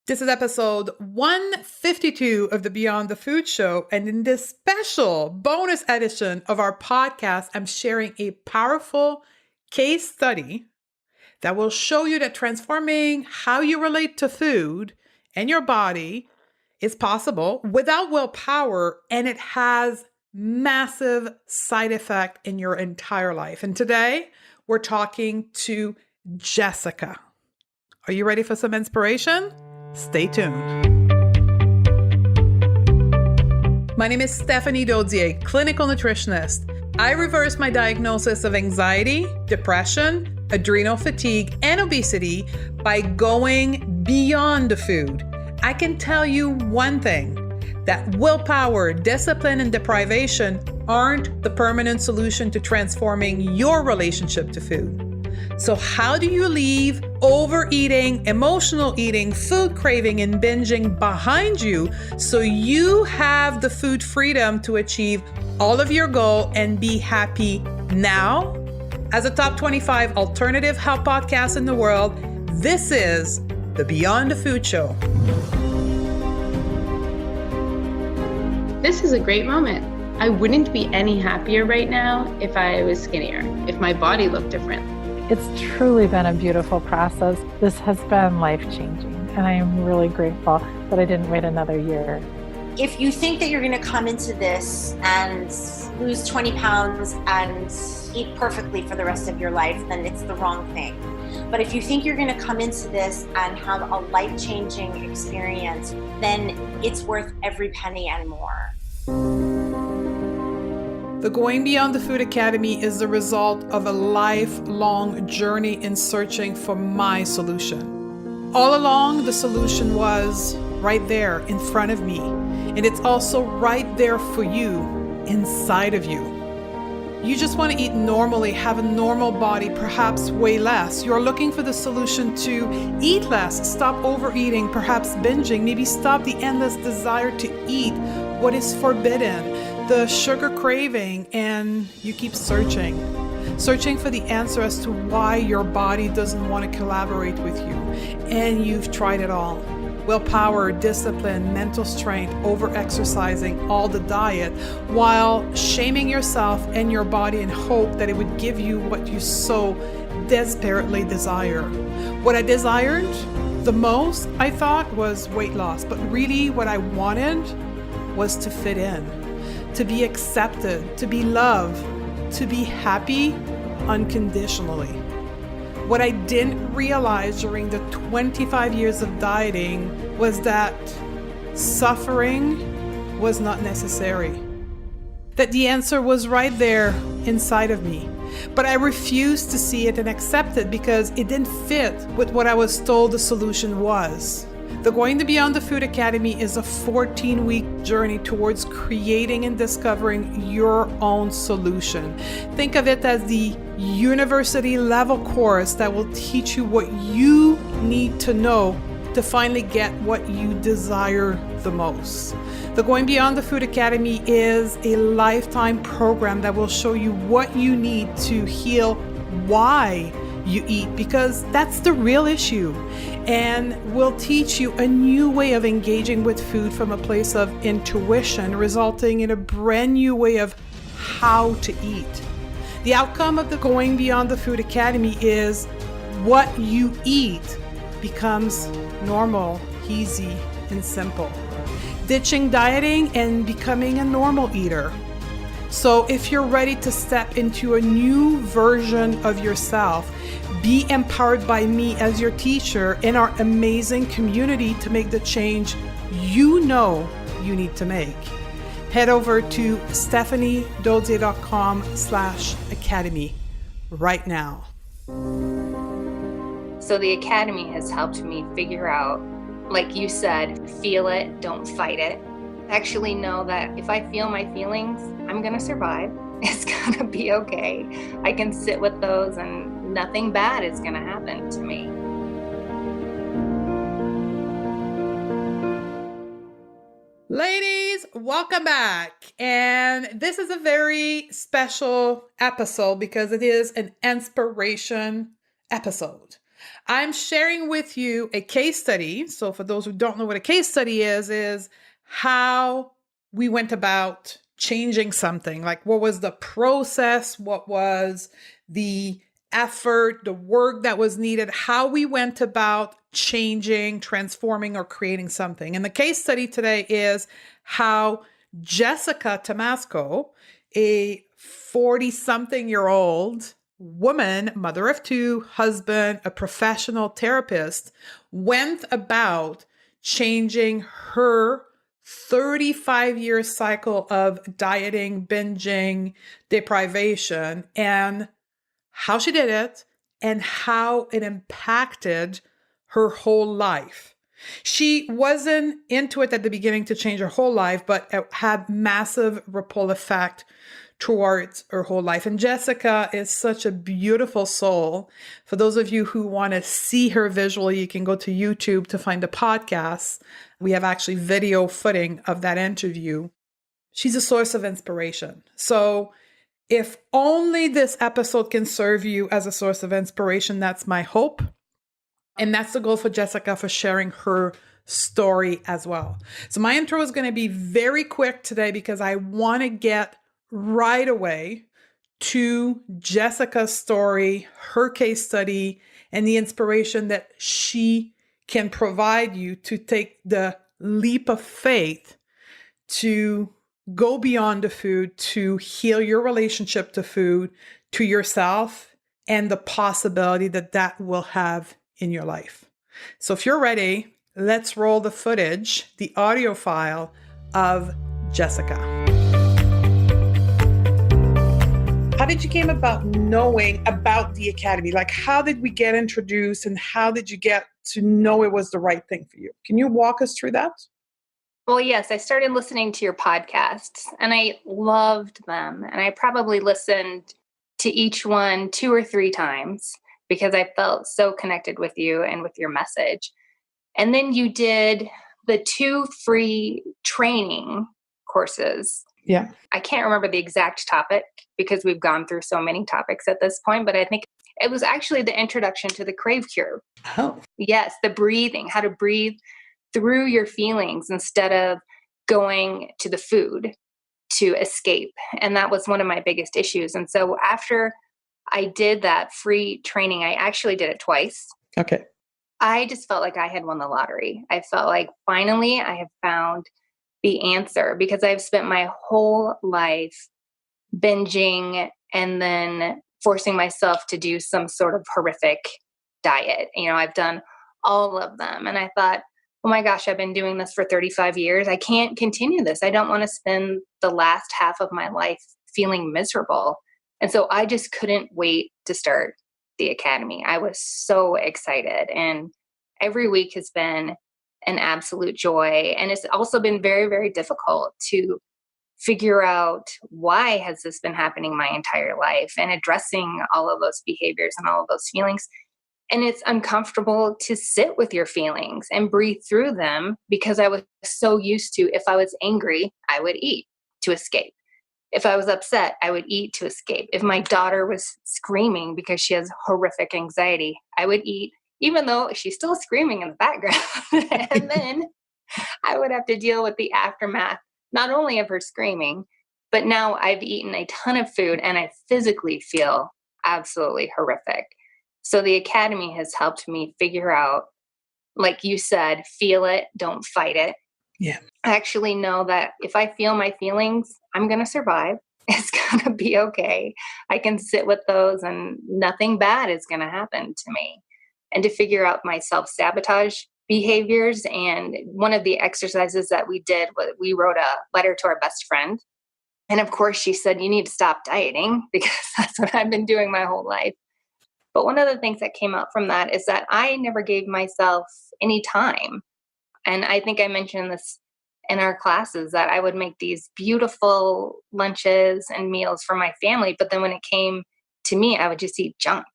This is episode 152 of the Beyond the Food Show. And in this special bonus edition of our podcast, I'm sharing a powerful case study that will show you that transforming how you relate to food and your body is possible without willpower, and it has massive side effect in your entire life. And today we're talking to Jessica. Are you ready for some inspiration? Stay tuned. My name is Stephanie Dodier, clinical nutritionist. I reversed my diagnosis of anxiety, depression, adrenal fatigue, and obesity by going beyond the food. I can tell you one thing, that willpower, discipline, and deprivation aren't the permanent solution to transforming your relationship to food. So how do you leave overeating, emotional eating, food craving, and binging behind you so you have the food freedom to achieve all of your goal and be happy now? As a top 25 alternative health podcast in the world, this is the Beyond the Food Show. This is a great moment. I wouldn't be any happier right now if I was skinnier, if my body looked different. It's truly been a beautiful process. This has been life-changing, and I am really grateful that I didn't wait another year. If you think that you're going to come into this and lose 20 pounds and eat perfectly for the rest of your life, then it's the wrong thing. But if you think you're going to come into this and have a life-changing experience, then it's worth every penny and more. The Going Beyond the Food Academy is the result of a lifelong journey in searching for my solution. All along, the solution was right there in front of me, and it's also right there for you, inside of you. You just want to eat normally, have a normal body, perhaps weigh less. You're looking for the solution to eat less, stop overeating, perhaps binging, maybe stop the endless desire to eat what is forbidden, the sugar craving, and you keep searching for the answer as to why your body doesn't want to collaborate with you. And you've tried it all. Willpower, discipline, mental strength, over-exercising, all the diet, while shaming yourself and your body in hope that it would give you what you so desperately desire. What I desired the most, I thought, was weight loss. But really what I wanted was to fit in, to be accepted, to be loved, to be happy unconditionally. What I didn't realize during the 25 years of dieting was that suffering was not necessary. That the answer was right there inside of me. But I refused to see it and accept it because it didn't fit with what I was told the solution was. The Going Beyond the Food Academy is a 14-week journey towards creating and discovering your own solution. Think of it as the university level course that will teach you what you need to know to finally get what you desire the most. The Going Beyond the Food Academy is a lifetime program that will show you what you need to heal why you eat, because that's the real issue, and will teach you a new way of engaging with food from a place of intuition, resulting in a brand new way of how to eat. The outcome of the Going Beyond the Food Academy is what you eat becomes normal, easy, and simple. Ditching dieting and becoming a normal eater. So if you're ready to step into a new version of yourself, be empowered by me as your teacher in our amazing community to make the change you know you need to make, head over to stephaniedodier.com/academy right now. So the Academy has helped me figure out, like you said, feel it, don't fight it. Actually know that if I feel my feelings, I'm going to survive. It's going to be okay. I can sit with those and nothing bad is going to happen to me. Ladies, welcome back. And this is a very special episode because it is an inspiration episode. I'm sharing with you a case study. So for those who don't know what a case study is how we went about changing something. Like what was the process? What was the effort, the work that was needed, how we went about changing, transforming, or creating something. And the case study today is how Jessica Tomasko, a 40-something-year-old woman, mother of two, husband, a professional therapist, went about changing her 35-year cycle of dieting, binging, deprivation, and how she did it and how it impacted her whole life. She wasn't into it at the beginning to change her whole life, but it had massive ripple effect towards her whole life. And Jessica is such a beautiful soul. For those of you who want to see her visually, you can go to YouTube to find the podcast. We have actually video footing of that interview. She's a source of inspiration. So if only this episode can serve you as a source of inspiration, that's my hope. And that's the goal for Jessica, for sharing her story as well. So my intro is going to be very quick today because I want to get right away to Jessica's story, her case study, and the inspiration that she can provide you to take the leap of faith to go beyond the food, to heal your relationship to food, to yourself, and the possibility that that will have in your life. So if you're ready, let's roll the footage, the audio file of Jessica. How did you came about knowing about the Academy? Like, how did we get introduced and how did you get to know it was the right thing for you? Can you walk us through that? Well, yes, I started listening to your podcasts and I loved them. And I probably listened to each one 2 or 3 times because I felt so connected with you and with your message. And then you did the 2 free training courses. Yeah. I can't remember the exact topic because we've gone through so many topics at this point, but I think it was actually the introduction to the Crave Cure. Oh. Yes, the breathing, how to breathe through your feelings instead of going to the food to escape. And that was one of my biggest issues. And so after I did that free training, I actually did it twice. Okay. I just felt like I had won the lottery. I felt like finally I have found the answer because I've spent my whole life binging and then forcing myself to do some sort of horrific diet. I've done all of them. And I thought, oh my gosh, I've been doing this for 35 years. I can't continue this. I don't want to spend the last half of my life feeling miserable. And so I just couldn't wait to start the Academy. I was so excited. And every week has been an absolute joy. And it's also been very, very difficult to figure out why has this been happening my entire life and addressing all of those behaviors and all of those feelings. And it's uncomfortable to sit with your feelings and breathe through them because I was so used to, if I was angry, I would eat to escape. If I was upset, I would eat to escape. If my daughter was screaming because she has horrific anxiety, I would eat, even though she's still screaming in the background. And then I would have to deal with the aftermath, not only of her screaming, but now I've eaten a ton of food and I physically feel absolutely horrific. So the Academy has helped me figure out, like you said, feel it, don't fight it. Yeah. I actually know that if I feel my feelings, I'm going to survive. It's going to be okay. I can sit with those and nothing bad is going to happen to me. And to figure out my self-sabotage behaviors. And one of the exercises that we did was we wrote a letter to our best friend. And of course, she said, you need to stop dieting because that's what I've been doing my whole life. But one of the things that came out from that is that I never gave myself any time. And I think I mentioned this in our classes that I would make these beautiful lunches and meals for my family. But then when it came to me, I would just eat junk.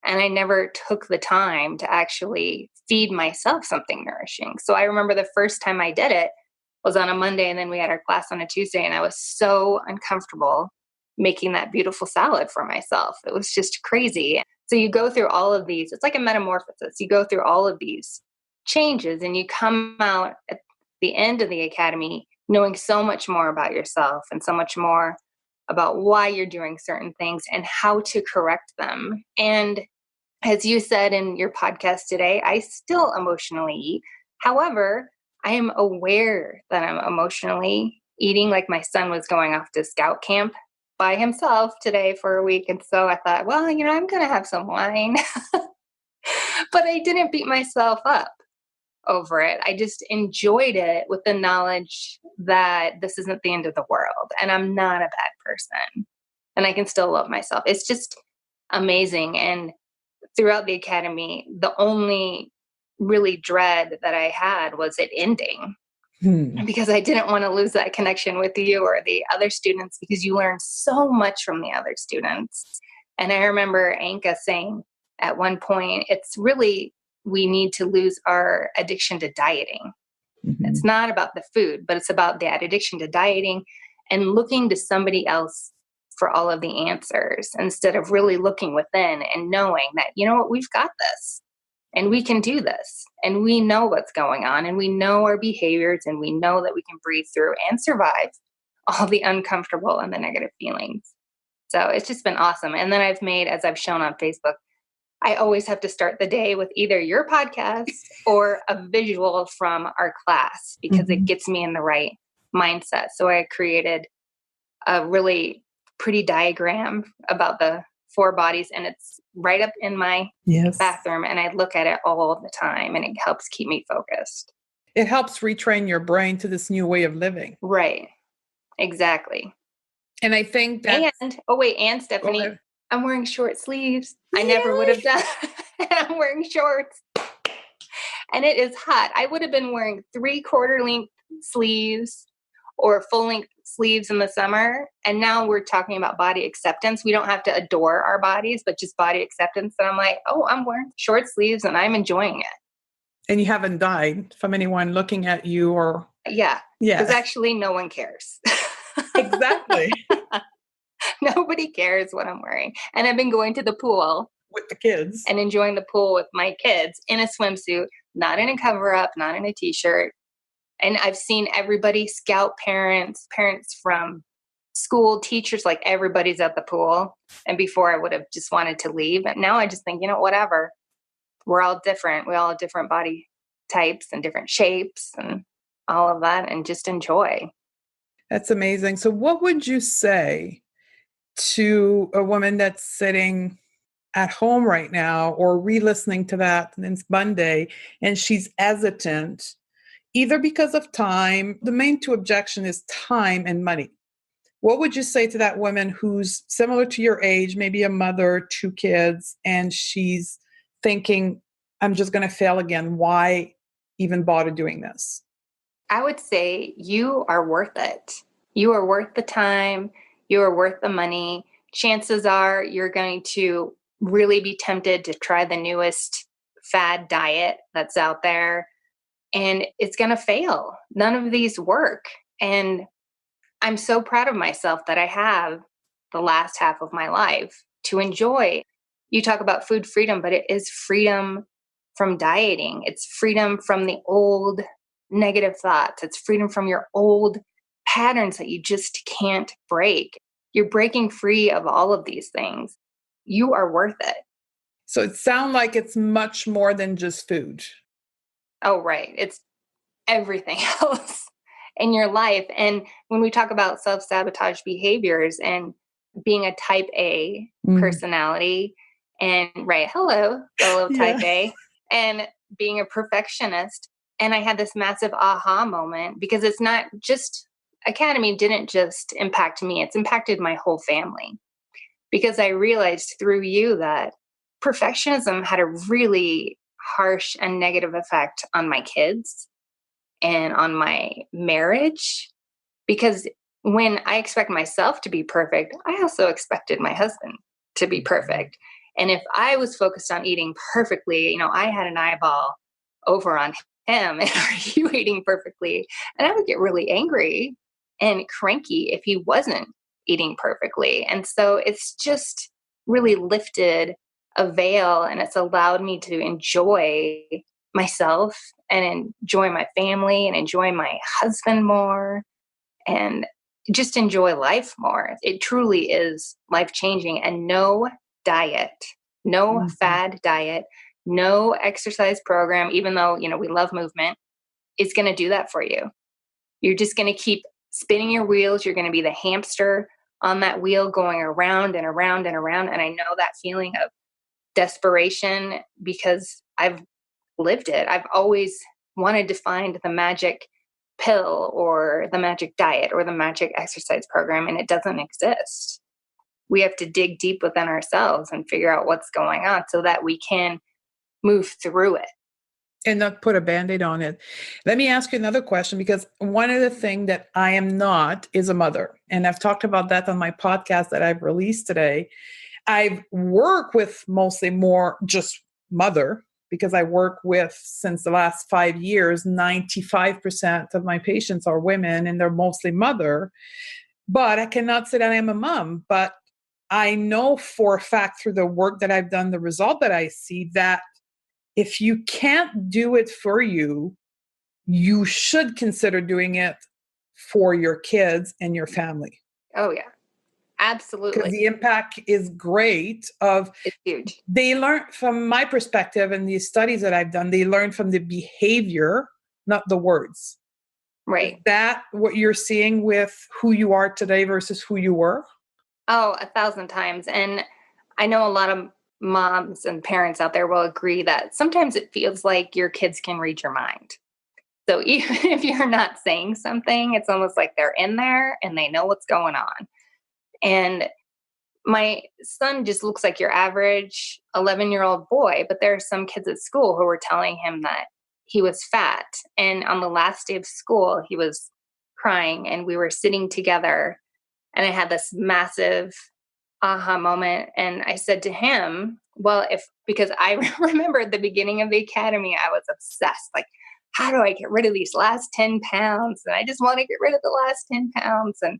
And I never took the time to actually feed myself something nourishing. So I remember the first time I did it was on a Monday, and then we had our class on a Tuesday, and I was so uncomfortable making that beautiful salad for myself. It was just crazy. So you go through all of these. It's like a metamorphosis. You go through all of these changes and you come out at the end of the academy knowing so much more about yourself and so much more about why you're doing certain things and how to correct them. And as you said in your podcast today, I still emotionally eat. However, I am aware that I'm emotionally eating. Like my son was going off to scout camp by himself today for a week. And so I thought, well, I'm going to have some wine. But I didn't beat myself up over it. I just enjoyed it with the knowledge that this isn't the end of the world and I'm not a bad person and I can still love myself. It's just amazing. And throughout the academy, the only really dread that I had was it ending because I didn't want to lose that connection with you or the other students because you learn so much from the other students. And I remember Anka saying at one point, it's really, we need to lose our addiction to dieting. Mm-hmm. It's not about the food, but it's about that addiction to dieting and looking to somebody else for all of the answers instead of really looking within and knowing that, we've got this and we can do this and we know what's going on and we know our behaviors and we know that we can breathe through and survive all the uncomfortable and the negative feelings. So it's just been awesome. And then I've made, as I've shown on Facebook, I always have to start the day with either your podcast or a visual from our class because it gets me in the right mindset. So I created a really pretty diagram about the 4 bodies and it's right up in my bathroom and I look at it all the time and it helps keep me focused. It helps retrain your brain to this new way of living. Right. Exactly. And I think that... And Stephanie, I'm wearing short sleeves. I never would have done. And I'm wearing shorts. And it is hot. I would have been wearing 3/4 length sleeves or full length sleeves in the summer. And now we're talking about body acceptance. We don't have to adore our bodies, but just body acceptance. And I'm like, I'm wearing short sleeves and I'm enjoying it. And you haven't died from anyone looking at you or... Yeah. Because actually no one cares. Exactly. Nobody cares what I'm wearing. And I've been going to the pool with the kids and enjoying the pool with my kids in a swimsuit, not in a cover up, not in a t-shirt. And I've seen everybody, scout parents from school, teachers, like everybody's at the pool. And before I would have just wanted to leave. And now I just think, whatever. We're all different. We all have different body types and different shapes and all of that and just enjoy. That's amazing. So what would you say to a woman that's sitting at home right now or re-listening to that and it's Monday and she's hesitant, either because of time, the main 2 objections is time and money. What would you say to that woman who's similar to your age, maybe a mother, 2 kids, and she's thinking, I'm just going to fail again. Why even bother doing this? I would say you are worth it. You are worth the time. You are worth the money. Chances are you're going to really be tempted to try the newest fad diet that's out there. And it's going to fail. None of these work. And I'm so proud of myself that I have the last half of my life to enjoy. You talk about food freedom, but it is freedom from dieting. It's freedom from the old negative thoughts. It's freedom from your old patterns that you just can't break. You're breaking free of all of these things. You are worth it. So it sounds like it's much more than just food. Oh, right. It's everything else in your life. And when we talk about self-sabotage behaviors and being a type A personality and fellow type A, and being a perfectionist. And I had this massive aha moment because it's not just Academy didn't just impact me. It's impacted my whole family because I realized through you that perfectionism had a really harsh and negative effect on my kids and on my marriage, because when I expect myself to be perfect, I also expected my husband to be perfect. And if I was focused on eating perfectly, I had an eyeball over on him and are you eating perfectly? And I would get really angry and cranky if he wasn't eating perfectly. And so it's just really lifted a veil, and it's allowed me to enjoy myself and enjoy my family and enjoy my husband more and just enjoy life more. It truly is life changing. And no diet, no fad diet, no exercise program, even though, we love movement, is going to do that for you. You're just going to keep spinning your wheels. You're going to be the hamster on that wheel going around and around and around. And I know that feeling of desperation because I've lived it. I've always wanted to find the magic pill or the magic diet or the magic exercise program, and it doesn't exist. We have to dig deep within ourselves and figure out what's going on so that we can move through it. And not put a Band-Aid on it. Let me ask you another question, because one of the things that I am not is a mother. And I've talked about that on my podcast that I've released today. I work with mostly more just mother, because I work with, since the last 5 years, 95% of my patients are women, and they're mostly mother. But I cannot say that I am a mom. But I know for a fact through the work that I've done, the result that I see, that if you can't do it for you, you should consider doing it for your kids and your family. Oh, yeah. Absolutely. Because the impact is great. It's huge. They learn, from my perspective and these studies that I've done, they learn from the behavior, not the words. Right. Is that what you're seeing with who you are today versus who you were? Oh, 1,000 times. And I know a lot of moms and parents out there will agree that sometimes it feels like your kids can read your mind. So even if you're not saying something, it's almost like they're in there and they know what's going on. And my son just looks like your average 11-year-old boy, but there are some kids at school who were telling him that he was fat. And on the last day of school, he was crying, and we were sitting together, and I had this massive aha moment. And I said to him, well, because I remember at the beginning of the academy, I was obsessed. Like, how do I get rid of these last 10 pounds? And I just want to get rid of the last 10 pounds. And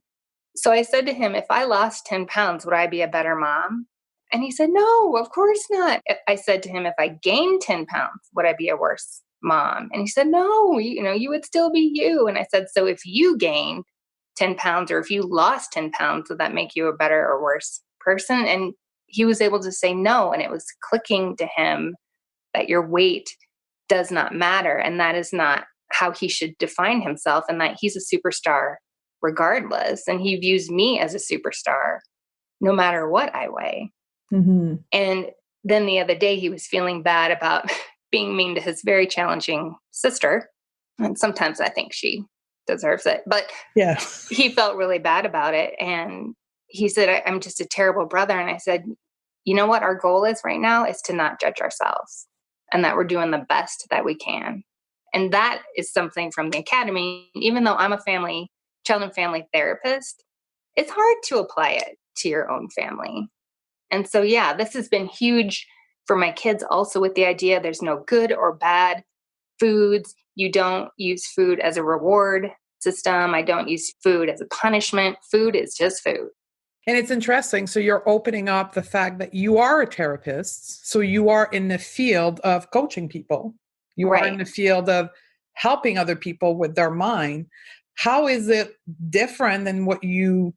so I said to him, if I lost 10 pounds, would I be a better mom? And he said, no, of course not. I said to him, if I gained 10 pounds, would I be a worse mom? And he said, no, you would still be you. And I said, so if you gained 10 pounds or if you lost 10 pounds, would that make you a better or worse person? And he was able to say no. And it was clicking to him that your weight does not matter. And that is not how he should define himself, and that he's a superstar regardless. And he views me as a superstar no matter what I weigh. Mm-hmm. And then the other day he was feeling bad about being mean to his very challenging sister. And sometimes I think she deserves it, but yeah, he felt really bad about it. And he said, I'm just a terrible brother. And I said, you know what our goal is right now is to not judge ourselves, and that we're doing the best that we can. And that is something from the academy. Even though I'm a child and family therapist, it's hard to apply it to your own family. And so, yeah, this has been huge for my kids also, with the idea there's no good or bad foods. You don't use food as a reward system. I don't use food as a punishment. Food is just food. And it's interesting. So you're opening up the fact that you are a therapist. So you are in the field of coaching people. You are in the field of helping other people with their mind. How is it different than what you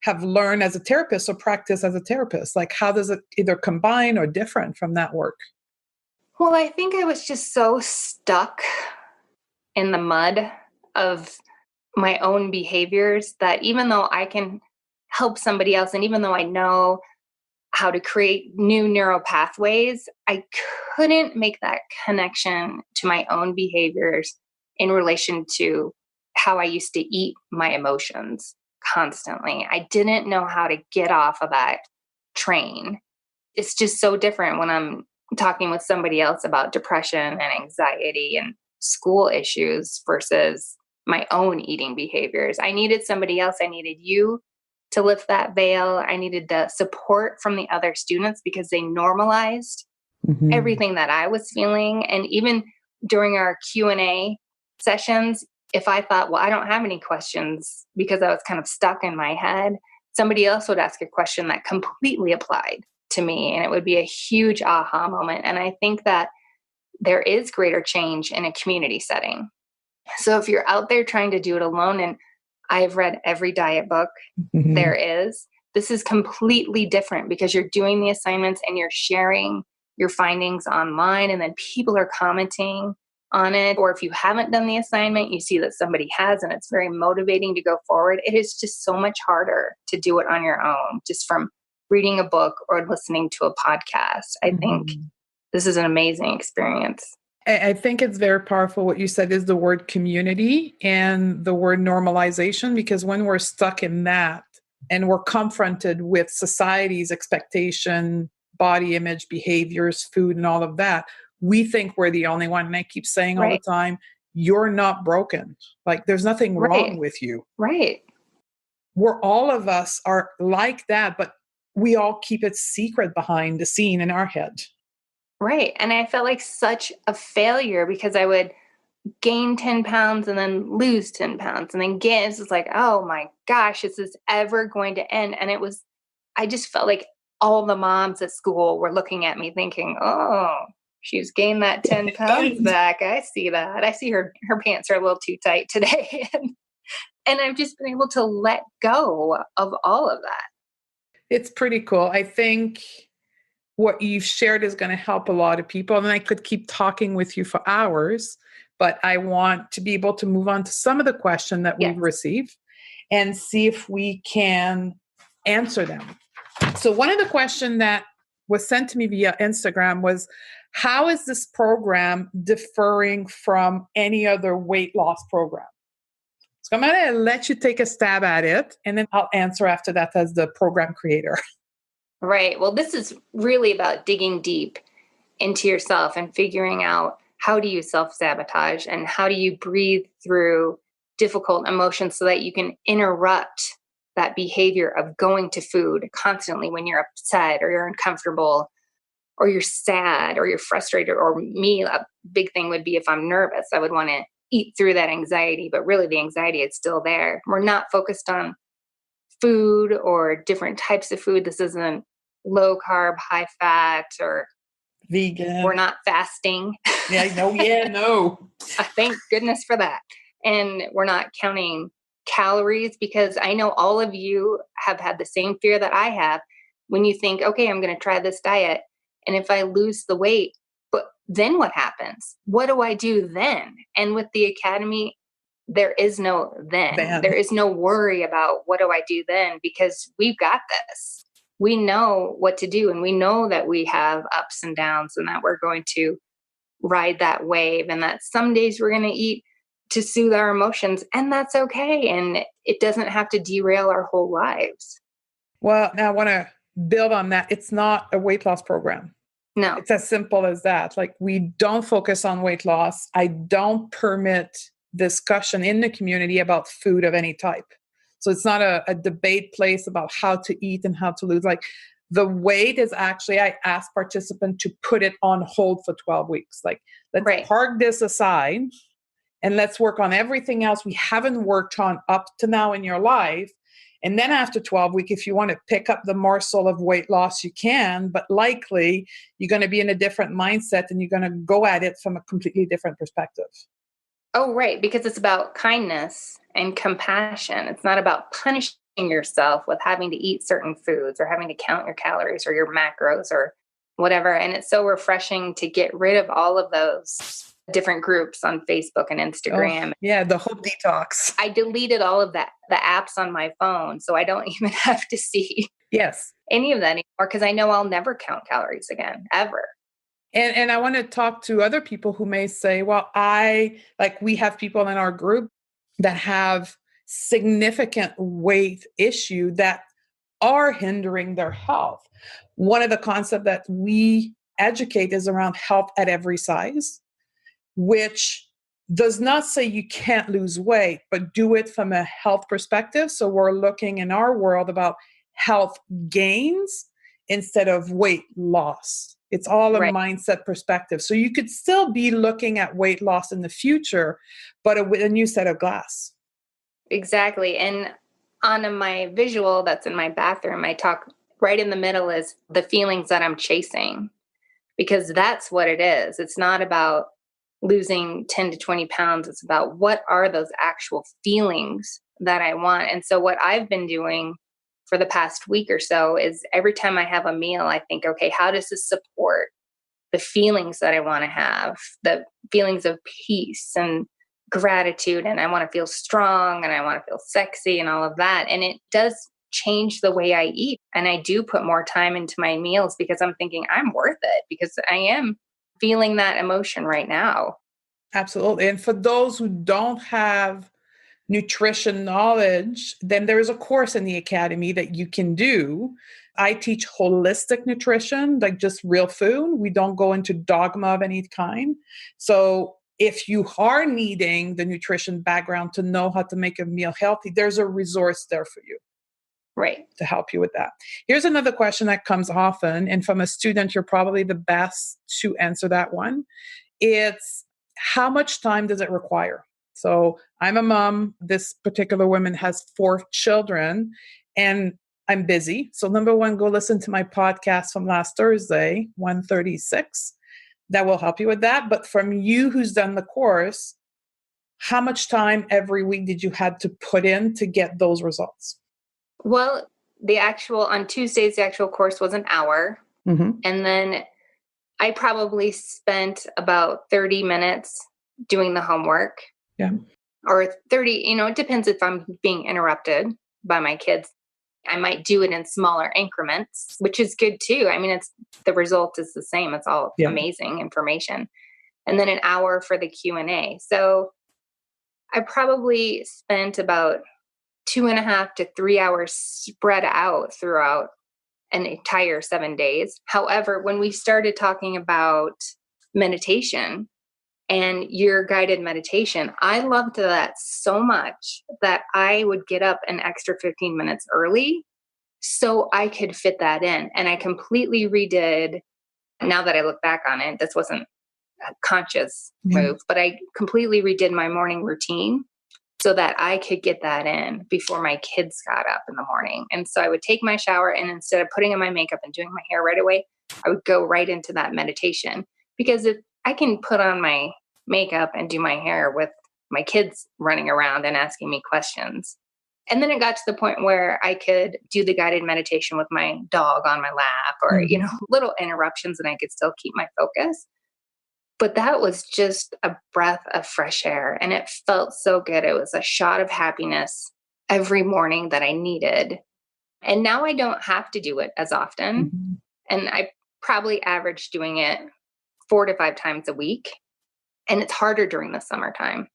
have learned as a therapist or practice as a therapist? Like, how does it either combine or different from that work? Well, I think I was just so stuck in the mud of my own behaviors that even though I can help somebody else, and even though I know how to create new neural pathways, I couldn't make that connection to my own behaviors in relation to how I used to eat my emotions constantly. I didn't know how to get off of that train. It's just so different when I'm talking with somebody else about depression and anxiety and school issues versus my own eating behaviors. I needed somebody else. I needed you to lift that veil. I needed the support from the other students because they normalized everything that I was feeling. And even during our Q&A sessions, if I thought, well, I don't have any questions because I was kind of stuck in my head, somebody else would ask a question that completely applied to me, and it would be a huge aha moment. And I think that there is greater change in a community setting. So if you're out there trying to do it alone, and I've read every diet book there is, this is completely different because you're doing the assignments and you're sharing your findings online, and then people are commenting on it. Or if you haven't done the assignment, you see that somebody has, and it's very motivating to go forward. It is just so much harder to do it on your own, just from reading a book or listening to a podcast. I think this is an amazing experience. I think it's very powerful. What you said is the word community and the word normalization, because when we're stuck in that and we're confronted with society's expectation, body image, behaviors, food, and all of that, we think we're the only one. And I keep saying all the time, you're not broken. Like, there's nothing wrong with you. Right. All of us are like that, but we all keep it secret behind the scene in our head. Right. And I felt like such a failure because I would gain 10 pounds and then lose 10 pounds and then gain. It's just like, oh my gosh, is this ever going to end? And I just felt like all the moms at school were looking at me thinking, oh, she's gained that 10 pounds back. I see that. I see her pants are a little too tight today. And I've just been able to let go of all of that. It's pretty cool. I think what you've shared is going to help a lot of people. And I could keep talking with you for hours, but I want to be able to move on to some of the questions that we've received and see if we can answer them. So one of the questions that was sent to me via Instagram was, how is this program differing from any other weight loss program? So I'm going to let you take a stab at it, and then I'll answer after that as the program creator. Right. Well, this is really about digging deep into yourself and figuring out, how do you self-sabotage and how do you breathe through difficult emotions so that you can interrupt that behavior of going to food constantly when you're upset or you're uncomfortable or you're sad or you're frustrated. Or me, a big thing would be if I'm nervous, I would want to eat through that anxiety, but really the anxiety is still there. We're not focused on food or different types of food. This isn't low carb, high fat, or vegan. We're not fasting. No. Thank goodness for that. And we're not counting calories, because I know all of you have had the same fear that I have when you think, okay, I'm going to try this diet. And if I lose the weight, but then what happens? What do I do then? And with the Academy, there is no then. There is no worry about what do I do then, because we've got this. We know what to do, and we know that we have ups and downs and that we're going to ride that wave, and that some days we're going to eat to soothe our emotions, and that's okay. And it doesn't have to derail our whole lives. Well, now I want to build on that. It's not a weight loss program. No. It's as simple as that. Like, we don't focus on weight loss. I don't permit discussion in the community about food of any type. So it's not a debate place about how to eat and how to lose. Like, the weight is actually, I ask participants to put it on hold for 12 weeks. Like, let's park this aside and let's work on everything else we haven't worked on up to now in your life. And then after 12 weeks, if you want to pick up the morsel of weight loss, you can, but likely you're going to be in a different mindset and you're going to go at it from a completely different perspective. Oh, right. Because it's about kindness and compassion. It's not about punishing yourself with having to eat certain foods or having to count your calories or your macros or whatever. And it's so refreshing to get rid of all of those different groups on Facebook and Instagram. Oh, yeah, the whole detox. I deleted all of that, the apps on my phone, so I don't even have to see any of that anymore, because I know I'll never count calories again, ever. And I want to talk to other people who may say, well, we have people in our group that have significant weight issue that are hindering their health. One of the concepts that we educate is around health at every size, which does not say you can't lose weight, but do it from a health perspective. So we're looking in our world about health gains instead of weight loss. It's all a mindset perspective. So you could still be looking at weight loss in the future, but with a new set of glass. Exactly. And On my visual that's in my bathroom, I talk right in the middle is the feelings that I'm chasing, because that's what it is. It's not about losing 10 to 20 pounds. It's about what are those actual feelings that I want. And so what I've been doing for the past week or so is every time I have a meal, I think, okay, how does this support the feelings that I want to have, the feelings of peace and gratitude, and I want to feel strong and I want to feel sexy and all of that. And it does change the way I eat. And I do put more time into my meals because I'm thinking I'm worth it, because I am feeling that emotion right now. Absolutely. And for those who don't have nutrition knowledge, then there is a course in the academy that you can do. I teach holistic nutrition, like just real food. We don't go into dogma of any kind. So if you are needing the nutrition background to know how to make a meal healthy, there's a resource there for you. Right. To help you with that. Here's another question that comes often, and from a student, you're probably the best to answer that one. It's how much time does it require? So I'm a mom. This particular woman has 4 children, and I'm busy. So number one, go listen to my podcast from last Thursday, 136. That will help you with that. But from you who's done the course, how much time every week did you had to put in to get those results? Well, on Tuesdays, the actual course was an hour. Mm-hmm. And then I probably spent about 30 minutes doing the homework. Yeah. Or 30, it depends if I'm being interrupted by my kids. I might do it in smaller increments, which is good too. I mean, the result is the same. It's all amazing information. And then an hour for the Q&A. So I probably spent about 2.5 to 3 hours spread out throughout an entire 7 days. However, when we started talking about meditation and your guided meditation, I loved that so much that I would get up an extra 15 minutes early so I could fit that in. And I completely redid, now that I look back on it, this wasn't a conscious move, but I completely redid my morning routine so that I could get that in before my kids got up in the morning. And so I would take my shower, and instead of putting on my makeup and doing my hair right away, I would go right into that meditation. Because if I can put on my makeup and do my hair with my kids running around and asking me questions. And then it got to the point where I could do the guided meditation with my dog on my lap, or, little interruptions, and I could still keep my focus. But that was just a breath of fresh air, and it felt so good. It was a shot of happiness every morning that I needed. And now I don't have to do it as often. Mm-hmm. And I probably average doing it 4 to 5 times a week. And it's harder during the summertime,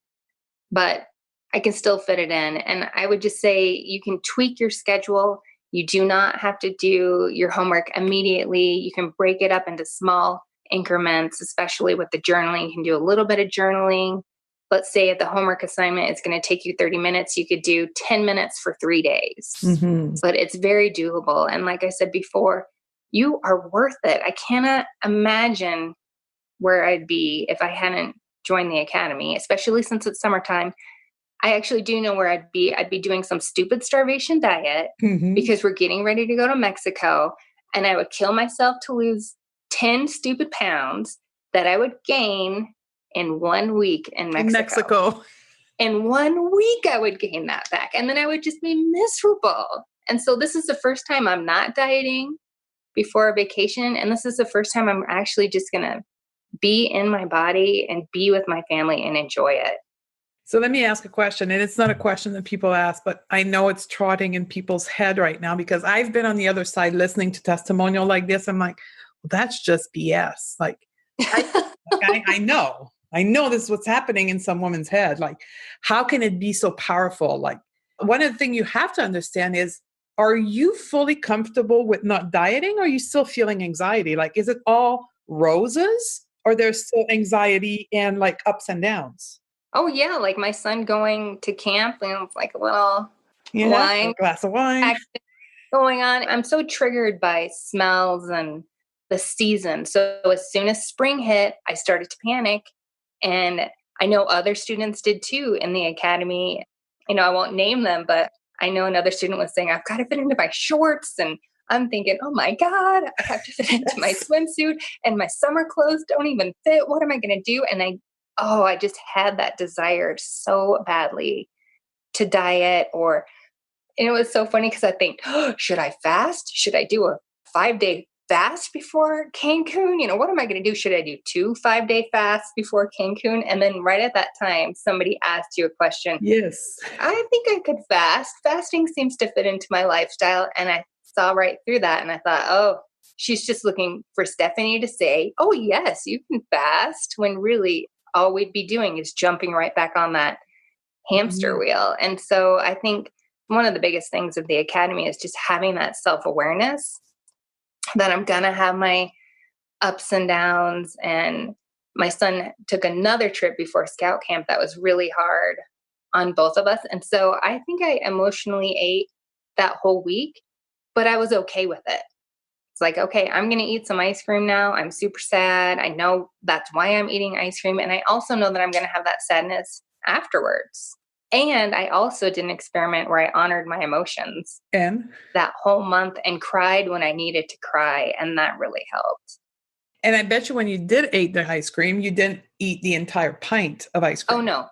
but I can still fit it in. And I would just say you can tweak your schedule. You do not have to do your homework immediately. You can break it up into small increments, especially with the journaling. You can do a little bit of journaling. Let's say if the homework assignment is going to take you 30 minutes, you could do 10 minutes for 3 days. Mm-hmm. But it's very doable. And like I said before, you are worth it. I cannot imagine where I'd be if I hadn't joined the academy, especially since it's summertime. I actually do know where I'd be. I'd be doing some stupid starvation diet because we're getting ready to go to Mexico, and I would kill myself to lose 10 stupid pounds that I would gain in 1 week in Mexico. In 1 week, I would gain that back, and then I would just be miserable. And so this is the first time I'm not dieting before a vacation, and this is the first time I'm actually just going to be in my body and be with my family and enjoy it. So let me ask a question, and it's not a question that people ask, but I know it's trotting in people's head right now because I've been on the other side listening to testimonial like this. I'm like, well, that's just BS. Like, I know this is what's happening in some woman's head. Like, how can it be so powerful? Like, one of the things you have to understand is, are you fully comfortable with not dieting? Or are you still feeling anxiety? Like, is it all roses, or there's still anxiety and like ups and downs? Oh yeah, like my son going to camp, and it's like a little a glass of wine going on. I'm so triggered by smells and the season. So as soon as spring hit, I started to panic. And I know other students did too in the academy. I won't name them, but I know another student was saying, I've got to fit into my shorts. And I'm thinking, oh my God, I have to fit into my swimsuit and my summer clothes don't even fit. What am I going to do? And I just had that desire so badly to diet and it was so funny because I think, oh, should I fast? Should I do a 5-day fast before Cancun? What am I going to do? Should I do 2 5-day fasts before Cancun? And then right at that time, somebody asked you a question. Yes. I think I could fast. Fasting seems to fit into my lifestyle. And I saw right through that. And I thought, oh, she's just looking for Stephanie to say, oh, yes, you can fast, when really all we'd be doing is jumping right back on that hamster wheel. And so I think one of the biggest things of the Academy is just having that self-awareness that I'm going to have my ups and downs. And my son took another trip before scout camp that was really hard on both of us. And so I think I emotionally ate that whole week, but I was okay with it. It's like, okay, I'm going to eat some ice cream now. I'm super sad. I know that's why I'm eating ice cream. And I also know that I'm going to have that sadness afterwards. And I also did an experiment where I honored my emotions And that whole month and cried when I needed to cry. And that really helped. I bet you when you did eat the ice cream, you didn't eat the entire pint of ice cream. Oh, no.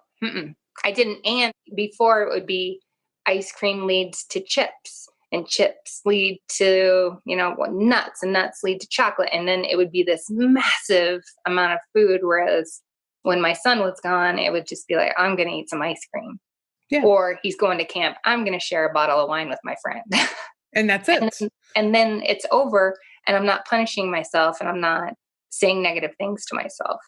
I didn't. And before it would be ice cream leads to chips, and chips lead to, nuts, and nuts lead to chocolate. And then it would be this massive amount of food. Whereas when my son was gone, it would just be like, I'm going to eat some ice cream. Yeah. Or he's going to camp. I'm going to share a bottle of wine with my friend. And that's it. And then it's over, and I'm not punishing myself, and I'm not saying negative things to myself.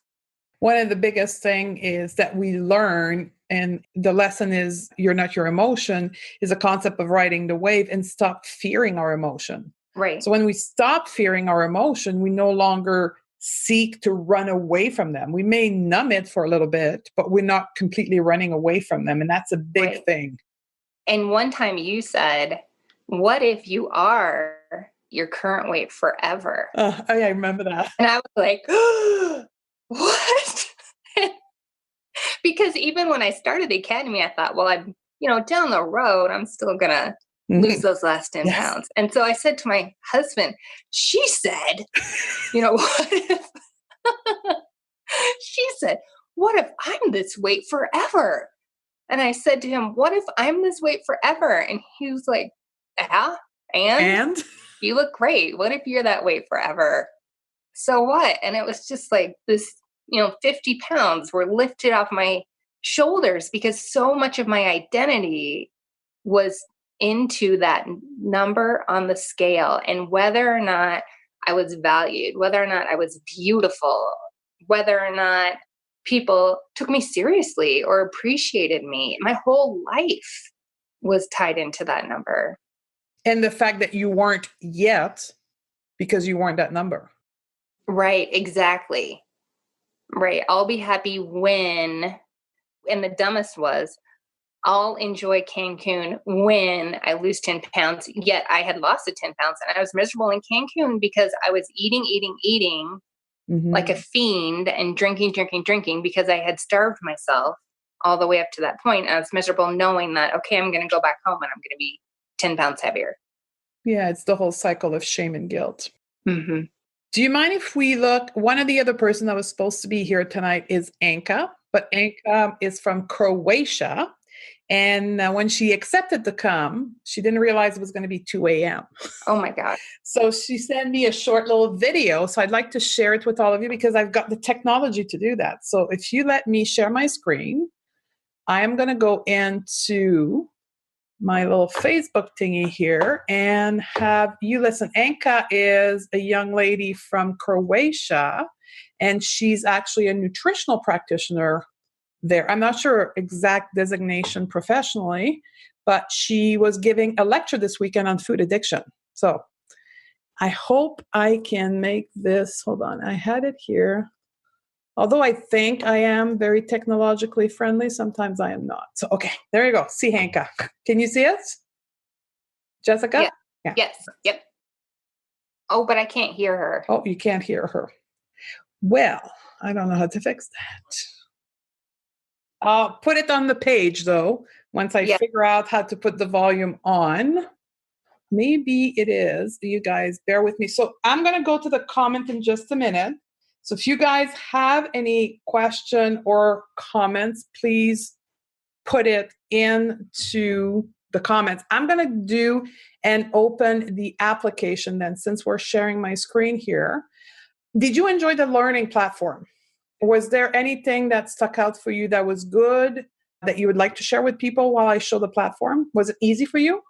One of the biggest thing is that we learn, and the lesson is you're not your emotion, is a concept of riding the wave and stop fearing our emotion. Right. So when we stop fearing our emotion, we no longer seek to run away from them. We may numb it for a little bit, but we're not completely running away from them. And that's a big thing. And one time you said, what if you are your current weight forever? I remember that. And I was like, what? Because even when I started the Academy, I thought, well, I'm, down the road, I'm still going to lose those last 10 pounds. And so I said to my husband, she said, what if, she said, what if I'm this weight forever? And I said to him, what if I'm this weight forever? And he was like, yeah, and you look great. What if you're that weight forever? So what? And it was just like this, 50 pounds were lifted off my shoulders because so much of my identity was into that number on the scale, and whether or not I was valued, whether or not I was beautiful, whether or not people took me seriously or appreciated me. My whole life was tied into that number. And the fact that you weren't yet because you weren't that number. Right, exactly. Right. I'll be happy when, and the dumbest was, I'll enjoy Cancun when I lose 10 pounds. Yet I had lost the 10 pounds and I was miserable in Cancun because I was eating like a fiend and drinking because I had starved myself all the way up to that point. I was miserable knowing that, okay, I'm going to go back home and I'm going to be 10 pounds heavier. Yeah, it's the whole cycle of shame and guilt. Mm-hmm. Do you mind if we look? One of the other person that was supposed to be here tonight is Anka, but Anka is from Croatia. And when she accepted to come, she didn't realize it was going to be 2 a.m. Oh my God. So she sent me a short little video. So I'd like to share it with all of you because I've got the technology to do that. So if you let me share my screen, I am going to go into my little Facebook thingy here and have you listen. Anka is a young lady from Croatia, and she's actually a nutritional practitioner there. I'm not sure exact designation professionally, but she was giving a lecture this weekend on food addiction. So I hope I can make this. Hold on. I had it here. Although I think I am very technologically friendly, sometimes I am not. So, okay, there you go. See Hanka. Can you see us? Jessica? Yeah. Yes. Yep. Oh, but I can't hear her. Oh, you can't hear her. Well, I don't know how to fix that. I'll put it on the page, though, once I Yeah. figure out how to put the volume on. Maybe it is. You guys bear with me. So I'm going to go to the comment in just a minute. So if you guys have any question or comments, please put it into the comments. I'm going to do and open the application then, since we're sharing my screen here. Did you enjoy the learning platform? Was there anything that stuck out for you that was good that you would like to share with people while I show the platform? Was it easy for you?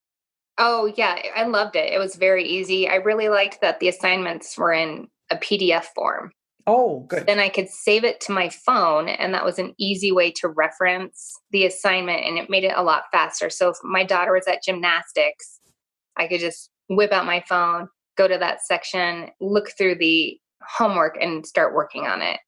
Oh, yeah. I loved it. It was very easy. I really liked that the assignments were in a PDF form. Oh, good. Then I could save it to my phone, and that was an easy way to reference the assignment, and it made it a lot faster. So if my daughter was at gymnastics, I could just whip out my phone, go to that section, look through the homework, and start working on it.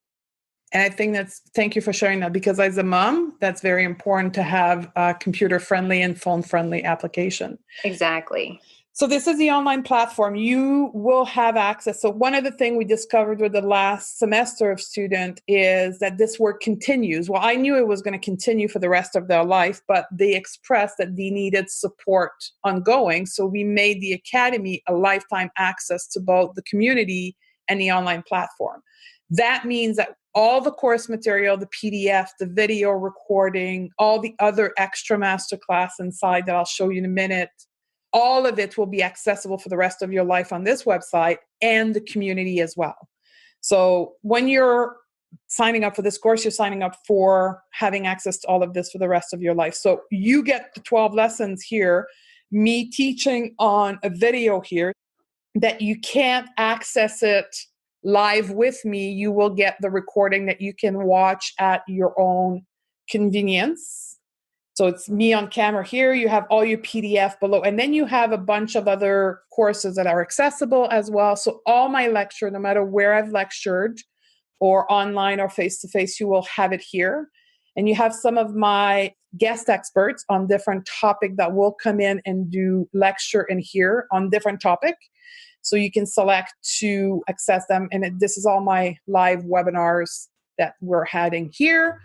And I think thank you for sharing that, because as a mom, that's very important to have a computer-friendly and phone-friendly application. Exactly. So this is the online platform. You will have access. So one of the things we discovered with the last semester of student is that this work continues. Well, I knew it was going to continue for the rest of their life, but they expressed that they needed support ongoing. So we made the academy a lifetime access to both the community and the online platform. That means that all the course material, the PDF, the video recording, all the other extra masterclass inside that I'll show you in a minute, all of it will be accessible for the rest of your life on this website and the community as well. So when you're signing up for this course, you're signing up for having access to all of this for the rest of your life. So you get the 12 lessons here, me teaching on a video here, that you can't access it live with me. You will get the recording that you can watch at your own convenience. So it's me on camera here. You have all your PDF below. And then you have a bunch of other courses that are accessible as well. So all my lecture, no matter where I've lectured or online or face-to-face, you will have it here. And you have some of my guest experts on different topic that will come in and do lecture in here on different topic. So you can select to access them. And this is all my live webinars that we're having here.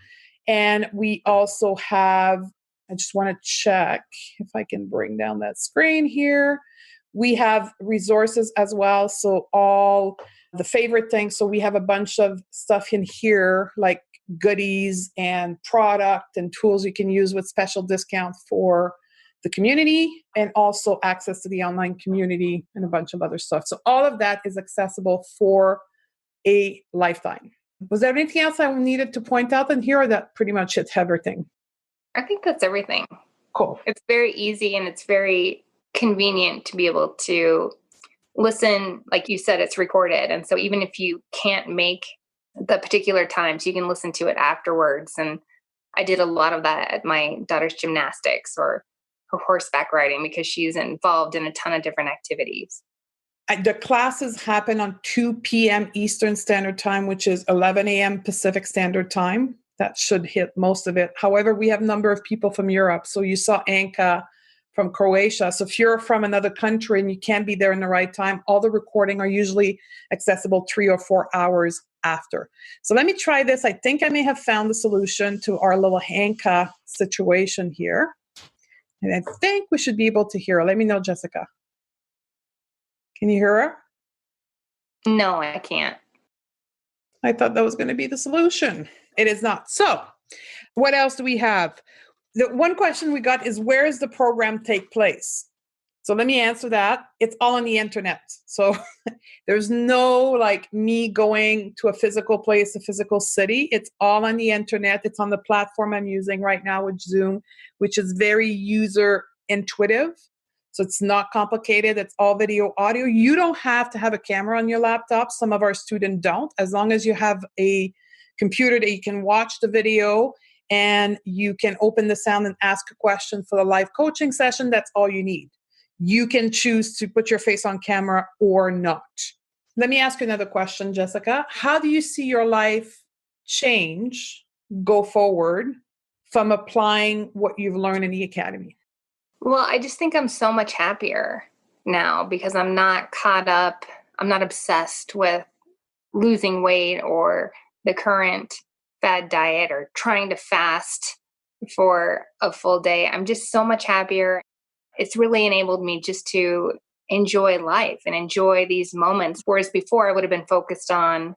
And we also have, I just want to check if I can bring down that screen here. We have resources as well. So all the favorite things. So we have a bunch of stuff in here, like goodies and product and tools you can use with special discount for the community, and also access to the online community and a bunch of other stuff. So all of that is accessible for a lifetime. Was there anything else I needed to point out in here, or that pretty much hits everything? I think that's everything. Cool. It's very easy and it's very convenient to be able to listen. Like you said, it's recorded. And so even if you can't make the particular times, you can listen to it afterwards. And I did a lot of that at my daughter's gymnastics or her horseback riding, because she's involved in a ton of different activities. The classes happen on 2 p.m. Eastern Standard Time, which is 11 a.m. Pacific Standard Time. That should hit most of it. However, we have a number of people from Europe. So you saw Anka from Croatia. So if you're from another country and you can't be there in the right time, all the recording are usually accessible 3 or 4 hours after. So let me try this. I think I may have found the solution to our little Anka situation here. And I think we should be able to hear her. Let me know, Jessica. Can you hear her? No, I can't. I thought that was going to be the solution. It is not. So what else do we have? The one question we got is, where does the program take place? So let me answer that. It's all on the internet. So there's no like me going to a physical place, a physical city. It's all on the internet. It's on the platform I'm using right now with Zoom, which is very user intuitive. So it's not complicated. It's all video, audio. You don't have to have a camera on your laptop. Some of our students don't. As long as you have a computer that you can watch the video and you can open the sound and ask a question for the live coaching session, that's all you need. You can choose to put your face on camera or not. Let me ask you another question, Jessica. How do you see your life change, go forward, from applying what you've learned in the academy? Well, I just think I'm so much happier now because I'm not caught up. I'm not obsessed with losing weight or the current fad diet or trying to fast for a full day. I'm just so much happier. It's really enabled me just to enjoy life and enjoy these moments. Whereas before I would have been focused on,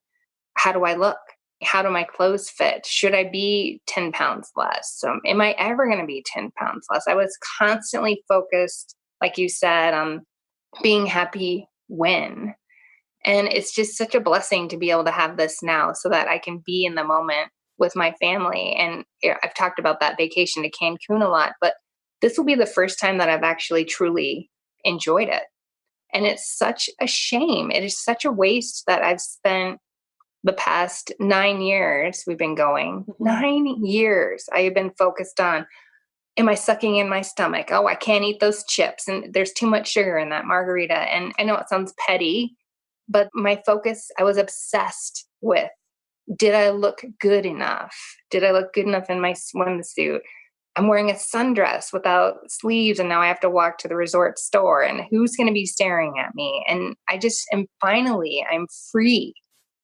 how do I look? How do my clothes fit? Should I be 10 pounds less? Am I ever going to be 10 pounds less? I was constantly focused, like you said, on being happy when. And it's just such a blessing to be able to have this now so that I can be in the moment with my family. And I've talked about that vacation to Cancun a lot, but this will be the first time that I've actually truly enjoyed it. And it's such a shame. It is such a waste that I've spent the past 9 years we've been going. 9 years I have been focused on, am I sucking in my stomach? Oh, I can't eat those chips. And there's too much sugar in that margarita. And I know it sounds petty, but my focus, I was obsessed with, did I look good enough? Did I look good enough in my swimsuit? I'm wearing a sundress without sleeves, and now I have to walk to the resort store, and who's going to be staring at me? And I just am finally, I'm free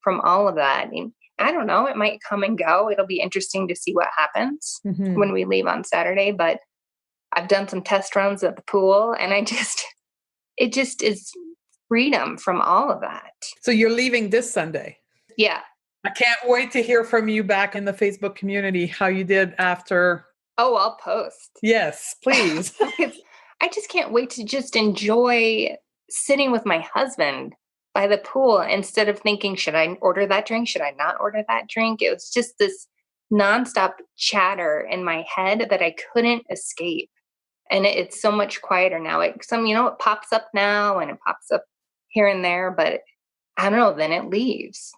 from all of that. And I don't know, it might come and go. It'll be interesting to see what happens when we leave on Saturday, but I've done some test runs at the pool, and it just is freedom from all of that. So you're leaving this Sunday. Yeah. I can't wait to hear from you back in the Facebook community, how you did after. Oh, I'll post. Yes, please. I just can't wait to just enjoy sitting with my husband by the pool instead of thinking, should I order that drink? Should I not order that drink? It was just this nonstop chatter in my head that I couldn't escape. And it's so much quieter now. It pops up now and it pops up here and there, but I don't know, then it leaves.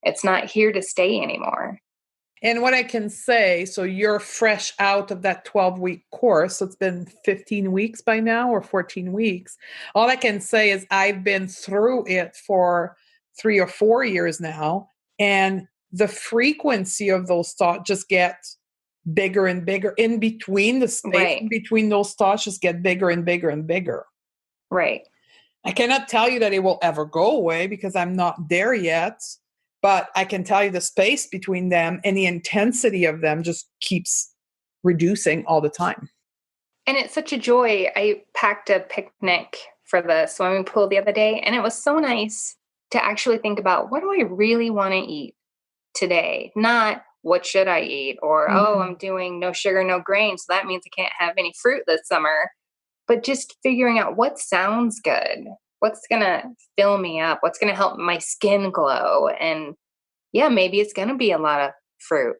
It's not here to stay anymore. And what I can say, so you're fresh out of that 12-week course. So it's been 15 weeks by now or 14 weeks. All I can say is I've been through it for 3 or 4 years now. And the frequency of those thoughts just get bigger and bigger. In between, the space between those thoughts just get bigger and bigger and bigger. Right. I cannot tell you that it will ever go away because I'm not there yet. But I can tell you the space between them and the intensity of them just keeps reducing all the time. And it's such a joy. I packed a picnic for the swimming pool the other day, and it was so nice to actually think about, what do I really want to eat today? Not what should I eat? Or, I'm doing no sugar, no grain, so that means I can't have any fruit this summer. But just figuring out what sounds good. What's going to fill me up? What's going to help my skin glow? And yeah, maybe it's going to be a lot of fruit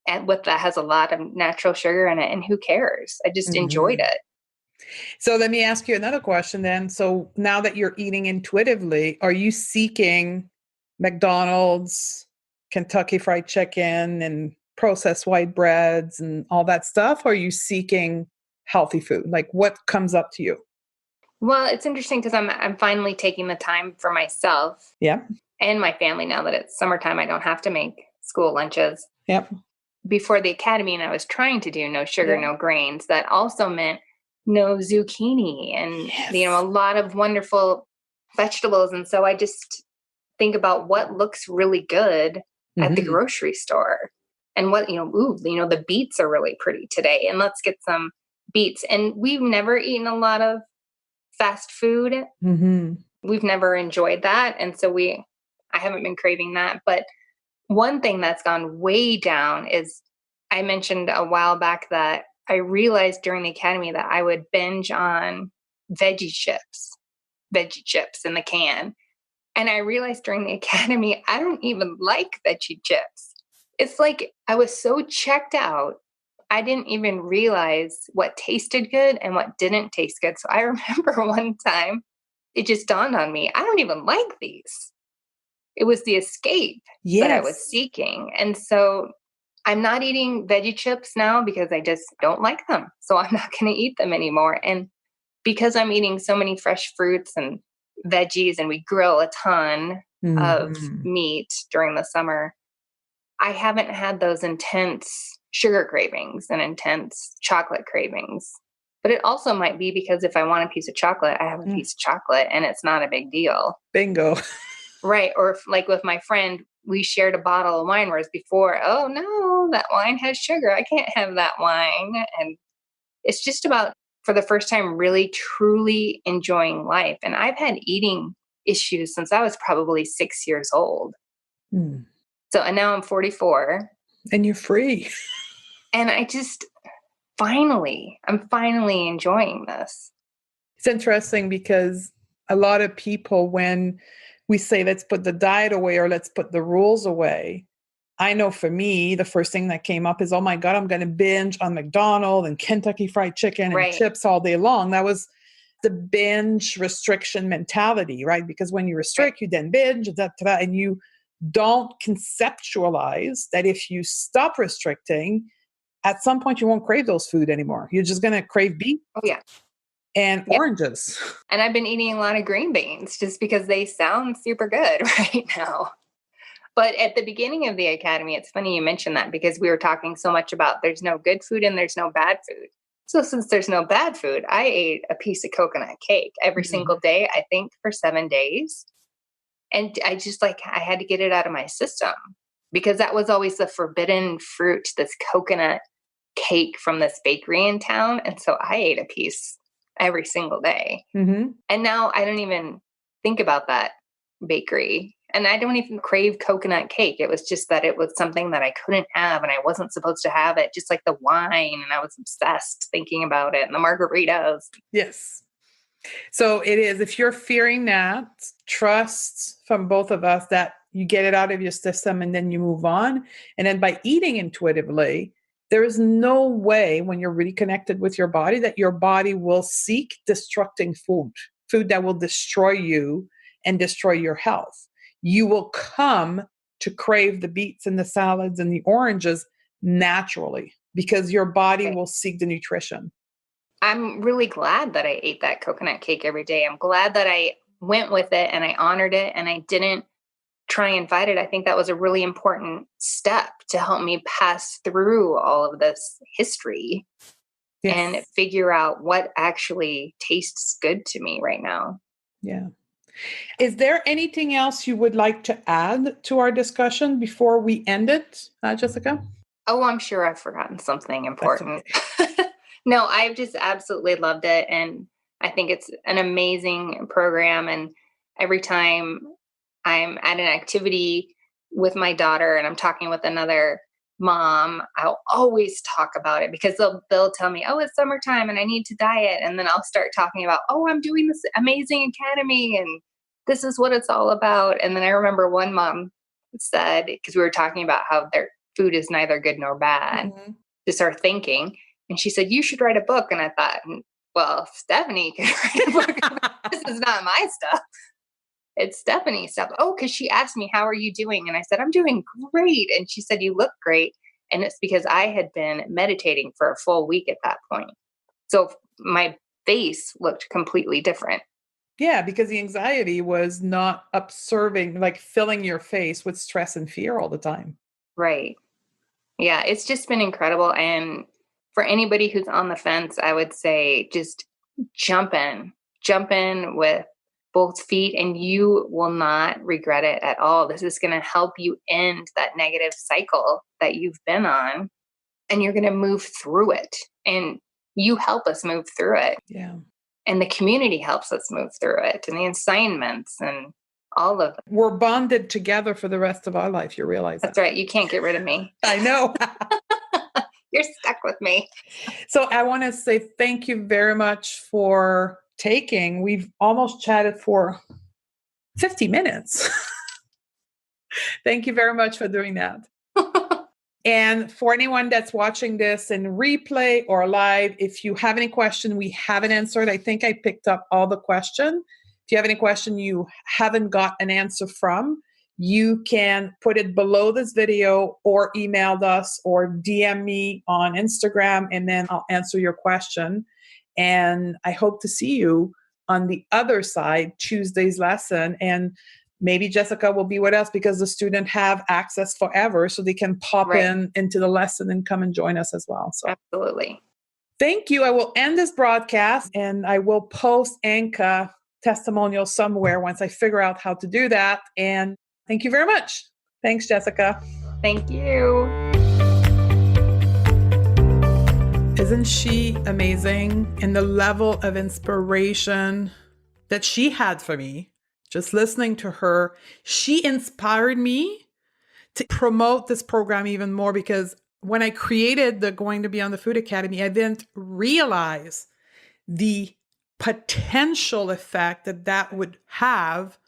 and that has a lot of natural sugar in it. And who cares? I just enjoyed it. So let me ask you another question then. So now that you're eating intuitively, are you seeking McDonald's, Kentucky Fried Chicken, and processed white breads and all that stuff? Or are you seeking healthy food? Like, what comes up to you? Well, it's interesting because I'm finally taking the time for myself and my family now that it's summertime. I don't have to make school lunches. Yep. Before the academy, and I was trying to do no sugar, no grains. That also meant no zucchini and a lot of wonderful vegetables. And so I just think about what looks really good at the grocery store, and what the beets are really pretty today, and let's get some beets. And we've never eaten a lot of fast food. We've never enjoyed that. And so I haven't been craving that. But one thing that's gone way down is, I mentioned a while back that I realized during the academy that I would binge on veggie chips in the can. And I realized during the academy, I don't even like veggie chips. It's like I was so checked out, I didn't even realize what tasted good and what didn't taste good. So I remember one time it just dawned on me, I don't even like these. It was the escape that I was seeking. And so I'm not eating veggie chips now because I just don't like them. So I'm not going to eat them anymore. And because I'm eating so many fresh fruits and veggies, and we grill a ton of meat during the summer, I haven't had those intense sugar cravings and intense chocolate cravings. But it also might be because if I want a piece of chocolate, I have a piece of chocolate and it's not a big deal. Bingo. Right. Or like with my friend, we shared a bottle of wine, whereas before, oh no, that wine has sugar. I can't have that wine. And it's just about, for the first time, really truly enjoying life. And I've had eating issues since I was probably 6 years old. Mm. So, and now I'm 44. And you're free. And I'm finally enjoying this. It's interesting because a lot of people, when we say, let's put the diet away or let's put the rules away, I know for me, the first thing that came up is, oh my God, I'm going to binge on McDonald's and Kentucky Fried Chicken and chips all day long. That was the binge restriction mentality, right? Because when you restrict, you then binge, and you don't conceptualize that if you stop restricting, at some point you won't crave those food anymore. You're just going to crave beef. Oh, yeah. And oranges. And I've been eating a lot of green beans just because they sound super good right now. But at the beginning of the academy, it's funny you mentioned that, because we were talking so much about there's no good food and there's no bad food. So since there's no bad food, I ate a piece of coconut cake every single day, I think for 7 days. And I had to get it out of my system, because that was always the forbidden fruit, this coconut cake from this bakery in town. And so I ate a piece every single day. Mm-hmm. And now I don't even think about that bakery. And I don't even crave coconut cake. It was just that it was something that I couldn't have, and I wasn't supposed to have it, just like the wine. And I was obsessed thinking about it, and the margaritas. Yes. So it is, if you're fearing that, trust from both of us that you get it out of your system and then you move on. And then by eating intuitively, there is no way, when you're really connected with your body, that your body will seek destructing food that will destroy you and destroy your health. You will come to crave the beets and the salads and the oranges naturally, because your body will seek the nutrition. I'm really glad that I ate that coconut cake every day. I'm glad that I went with it and I honored it and I didn't try and fight it. I think that was a really important step to help me pass through all of this history and figure out what actually tastes good to me right now. Yeah. Is there anything else you would like to add to our discussion before we end it, Jessica? Oh, I'm sure I've forgotten something important. No, I've just absolutely loved it. And I think it's an amazing program. And every time I'm at an activity with my daughter and I'm talking with another mom, I'll always talk about it, because they'll tell me, oh, it's summertime and I need to diet. And then I'll start talking about, oh, I'm doing this amazing academy and this is what it's all about. And then I remember one mom said, because we were talking about how their food is neither good nor bad, just our thinking. And she said, you should write a book. And I thought, well, Stephanie could write a book. This is not my stuff. It's Stephanie's stuff. Oh, because she asked me, how are you doing? And I said, I'm doing great. And she said, you look great. And it's because I had been meditating for a full week at that point. So my face looked completely different. Yeah, because the anxiety was not upserving, like filling your face with stress and fear all the time. Right. Yeah, it's just been incredible. And for anybody who's on the fence, I would say just jump in with both feet, and you will not regret it at all. This is going to help you end that negative cycle that you've been on, and you're going to move through it. And you help us move through it. Yeah. And the community helps us move through it, and the assignments and all of it. We're bonded together for the rest of our life. You realize That's right. You can't get rid of me. I know. You're stuck with me. So I want to say thank you very much for taking. We've almost chatted for 50 minutes. Thank you very much for doing that. And for anyone that's watching this in replay or live, if you have any question we haven't answered, I think I picked up all the question. If you have any question you haven't got an answer from, you can put it below this video or email us or DM me on Instagram, and then I'll answer your question. And I hope to see you on the other side, Tuesday's lesson. And maybe Jessica will be with us because the students have access forever, so they can pop into the lesson and come and join us as well. So absolutely. Thank you. I will end this broadcast and I will post Anka testimonial somewhere once I figure out how to do that. And thank you very much. Thanks, Jessica. Thank you. Isn't she amazing? And the level of inspiration that she had for me, just listening to her, she inspired me to promote this program even more, because when I created the Going to Beyond the Food Academy, I didn't realize the potential effect that that would have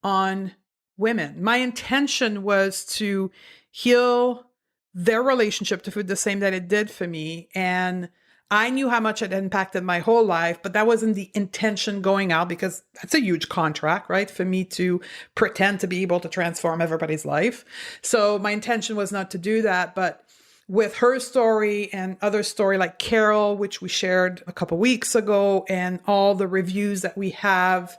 on women. My intention was to heal their relationship to food the same that it did for me. And I knew how much it impacted my whole life, but that wasn't the intention going out, because that's a huge contract, right? For me to pretend to be able to transform everybody's life. So my intention was not to do that. But with her story and other story like Carol, which we shared a couple weeks ago, and all the reviews that we have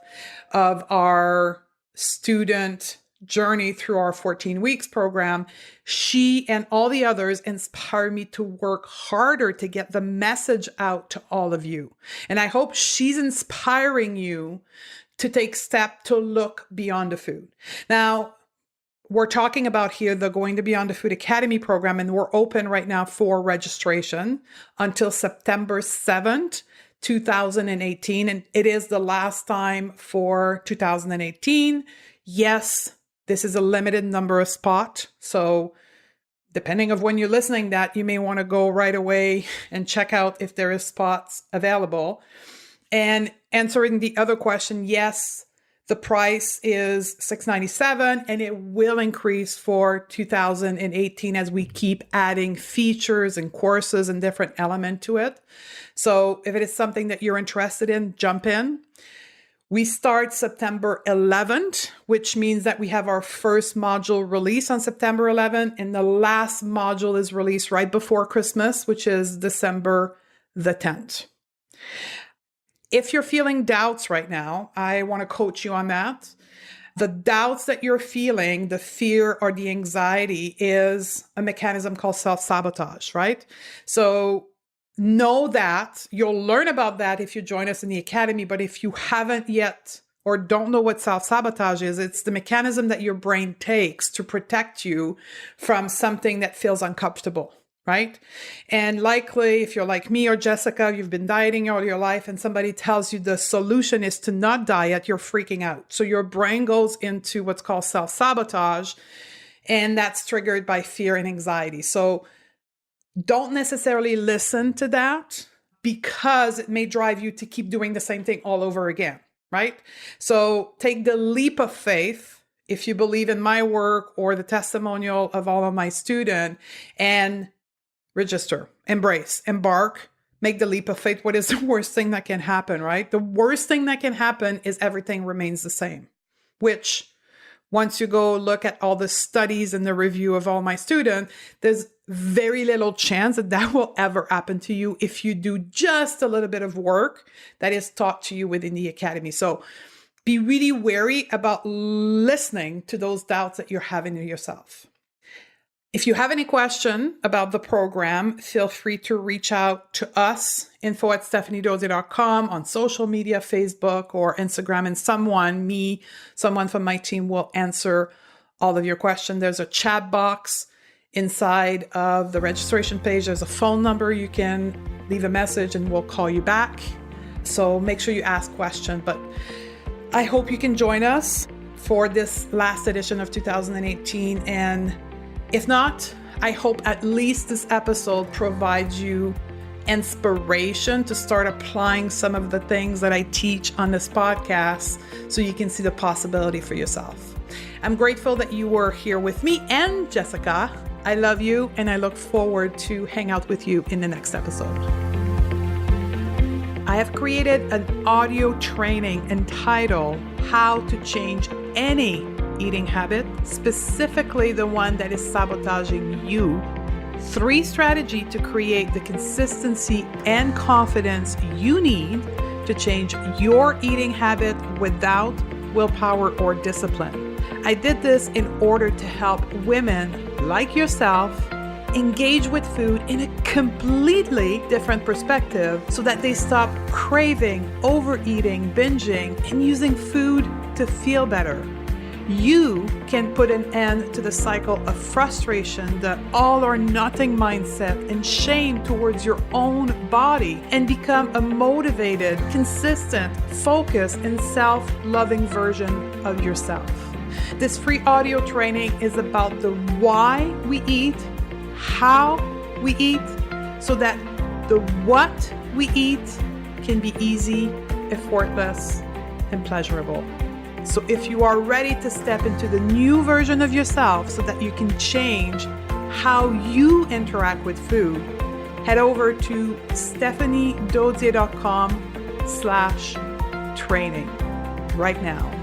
of our student journey through our 14 weeks program, she and all the others inspired me to work harder to get the message out to all of you. And I hope she's inspiring you to take steps to look beyond the food. Now, we're talking about here the Going to Beyond the Food Academy program, and we're open right now for registration until September 7th, 2018. And it is the last time for 2018. Yes, this is a limited number of spots. So depending of when you're listening that, you may want to go right away and check out if there is spots available. And answering the other question, yes, the price is $697, and it will increase for 2018 as we keep adding features and courses and different elements to it. So if it is something that you're interested in, jump in. We start September 11th, which means that we have our first module release on September 11th, and the last module is released right before Christmas, which is December the 10th. If you're feeling doubts right now, I want to coach you on that. The doubts that you're feeling, the fear or the anxiety, is a mechanism called self-sabotage, right? So know that. You'll learn about that if you join us in the academy. But if you haven't yet or don't know what self-sabotage is, it's the mechanism that your brain takes to protect you from something that feels uncomfortable, right? And likely, if you're like me or Jessica, you've been dieting all your life and somebody tells you the solution is to not diet, you're freaking out. So your brain goes into what's called self-sabotage, and that's triggered by fear and anxiety. So don't necessarily listen to that, because it may drive you to keep doing the same thing all over again, right? So take the leap of faith if you believe in my work or the testimonial of all of my students, and register, embrace, embark, make the leap of faith. What is the worst thing that can happen, right? The worst thing that can happen is everything remains the same, which once you go look at all the studies and the review of all my students, there's very little chance that that will ever happen to you if you do just a little bit of work that is taught to you within the academy. So be really wary about listening to those doubts that you're having in yourself. If you have any question about the program, feel free to reach out to us, info@stephaniedose.com, on social media, Facebook or Instagram, and someone from my team will answer all of your questions. There's a chat box inside of the registration page. There's a phone number. You can leave a message and we'll call you back. So make sure you ask questions. But I hope you can join us for this last edition of 2018. And if not, I hope at least this episode provides you inspiration to start applying some of the things that I teach on this podcast so you can see the possibility for yourself. I'm grateful that you were here with me and Jessica. I love you, and I look forward to hang out with you in the next episode. I have created an audio training entitled How to Change Any Eating Habit, specifically the one that is sabotaging you. 3 strategies to create the consistency and confidence you need to change your eating habit without willpower or discipline. I did this in order to help women like yourself engage with food in a completely different perspective so that they stop craving, overeating, binging, and using food to feel better. you can put an end to the cycle of frustration, the all or nothing mindset, and shame towards your own body, and become a motivated, consistent, focused, and self-loving version of yourself. This free audio training is about the why we eat, how we eat, so that the what we eat can be easy, effortless, and pleasurable. So if you are ready to step into the new version of yourself so that you can change how you interact with food, head over to stephaniedodier.com/training right now.